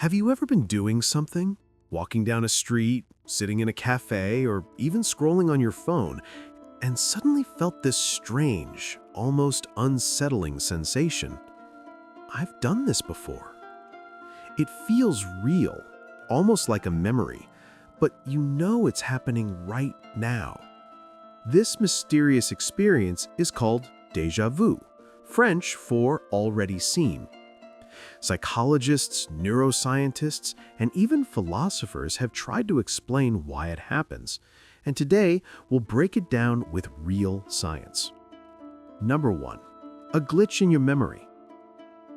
Have you ever been doing something? Walking down a street, sitting in a cafe, or even scrolling on your phone, and suddenly felt this strange, almost unsettling sensation? I've done this before. It feels real, almost like a memory, but you know it's happening right now. This mysterious experience is called déjà vu, French for already seen. Psychologists, neuroscientists, and even philosophers have tried to explain why it happens, and today we'll break it down with real science. Number 1. A glitch in your memory.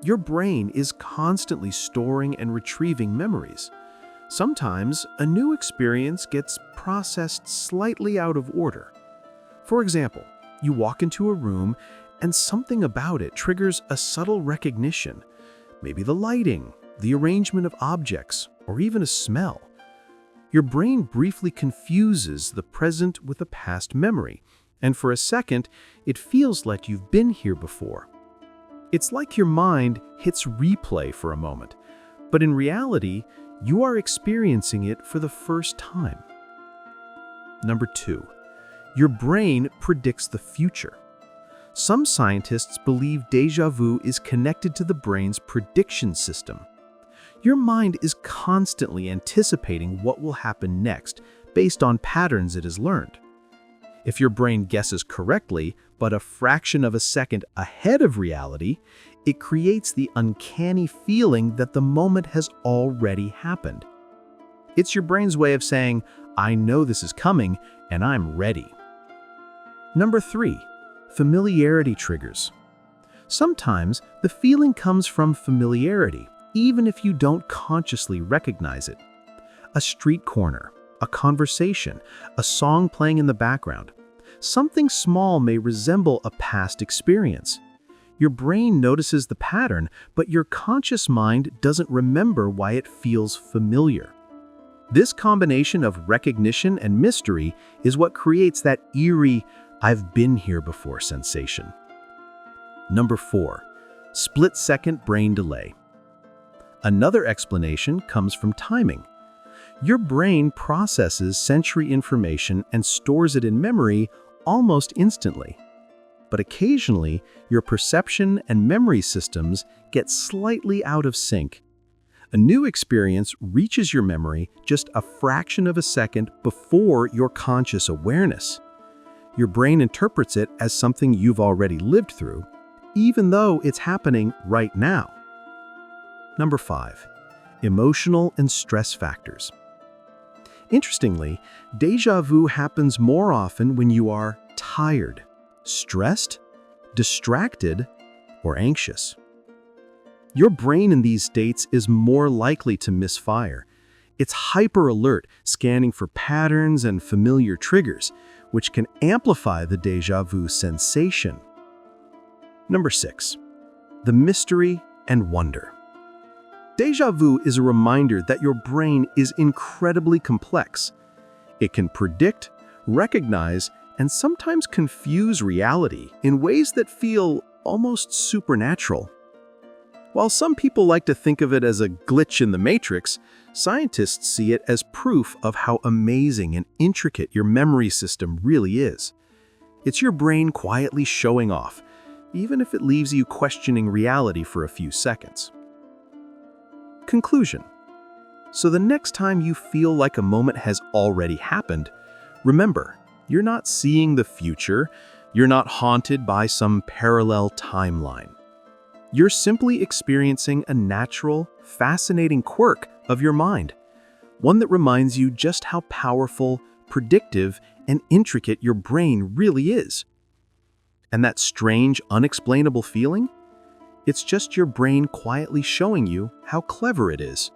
Your brain is constantly storing and retrieving memories. Sometimes a new experience gets processed slightly out of order. For example, you walk into a room and something about it triggers a subtle recognition. Maybe the lighting, the arrangement of objects, or even a smell. Your brain briefly confuses the present with a past memory, and for a second, it feels like you've been here before. It's like your mind hits replay for a moment, but in reality, you are experiencing it for the first time. Number 2. Your brain predicts the future. Some scientists believe déjà vu is connected to the brain's prediction system. Your mind is constantly anticipating what will happen next based on patterns it has learned. If your brain guesses correctly, but a fraction of a second ahead of reality, it creates the uncanny feeling that the moment has already happened. It's your brain's way of saying, "I know this is coming and I'm ready." Number 3. Familiarity triggers. Sometimes the feeling comes from familiarity, even if you don't consciously recognize it. A street corner, a conversation, a song playing in the background. Something small may resemble a past experience. Your brain notices the pattern, but your conscious mind doesn't remember why it feels familiar. This combination of recognition and mystery is what creates that eerie, "I've been here before" sensation. Number 4. Split-second brain delay. Another explanation comes from timing. Your brain processes sensory information and stores it in memory almost instantly. But occasionally, your perception and memory systems get slightly out of sync. A new experience reaches your memory just a fraction of a second before your conscious awareness. Your brain interprets it as something you've already lived through, even though it's happening right now. Number 5. Emotional and stress factors. Interestingly, déjà vu happens more often when you are tired, stressed, distracted, or anxious. Your brain in these states is more likely to misfire. It's hyper alert, scanning for patterns and familiar triggers, which can amplify the déjà vu sensation. Number 6. The mystery and wonder. Déjà vu is a reminder that your brain is incredibly complex. It can predict, recognize, and sometimes confuse reality in ways that feel almost supernatural. While some people like to think of it as a glitch in the matrix, scientists see it as proof of how amazing and intricate your memory system really is. It's your brain quietly showing off, even if it leaves you questioning reality for a few seconds. Conclusion. So the next time you feel like a moment has already happened, remember, you're not seeing the future, you're not haunted by some parallel timeline. You're simply experiencing a natural, fascinating quirk of your mind, one that reminds you just how powerful, predictive, and intricate your brain really is. And that strange, unexplainable feeling? It's just your brain quietly showing you how clever it is.